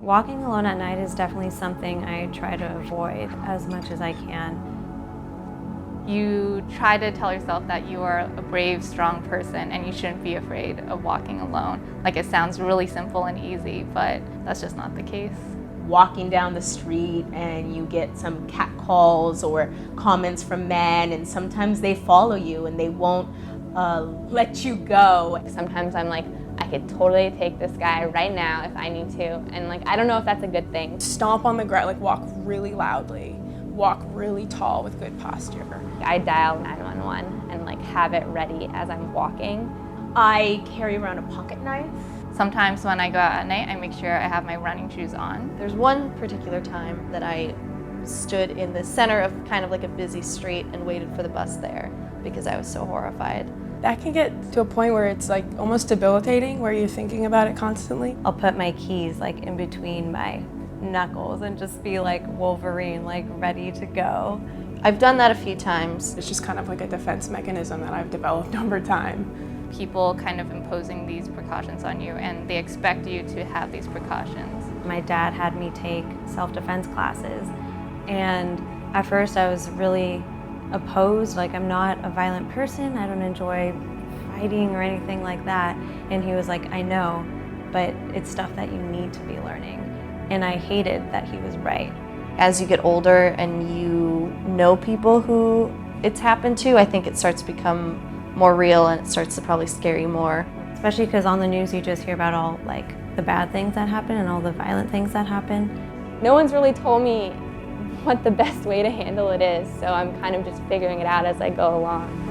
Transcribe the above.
Walking alone at night is definitely something I try to avoid as much as I can. You try to tell yourself that you are a brave, strong person and you shouldn't be afraid of walking alone. Like, it sounds really simple and easy, but that's just not the case. Walking down the street and you get some catcalls or comments from men, and sometimes they follow you and they won't let you go. Sometimes I'm like, I could totally take this guy right now if I need to, and like, I don't know if that's a good thing. Stomp on the ground, like walk really loudly, walk really tall with good posture. I dial 911 and like have it ready as I'm walking. I carry around a pocket knife. Sometimes when I go out at night, I make sure I have my running shoes on. There's one particular time that I stood in the center of kind of like a busy street and waited for the bus there because I was so horrified. That can get to a point where it's like almost debilitating, where you're thinking about it constantly. I'll put my keys like in between my knuckles and just be like Wolverine, like ready to go. I've done that a few times. It's just kind of like a defense mechanism that I've developed over time. People kind of imposing these precautions on you, and they expect you to have these precautions. My dad had me take self-defense classes, and at first I was really opposed. Like, I'm not a violent person, I don't enjoy fighting or anything like that. And he was like, I know, but it's stuff that you need to be learning. And I hated that he was right. As you get older and you know people who it's happened to, I think it starts to become more real and it starts to probably scare you more. Especially because on the news you just hear about all like the bad things that happen and all the violent things that happen. No one's really told me what the best way to handle it is, so I'm kind of just figuring it out as I go along.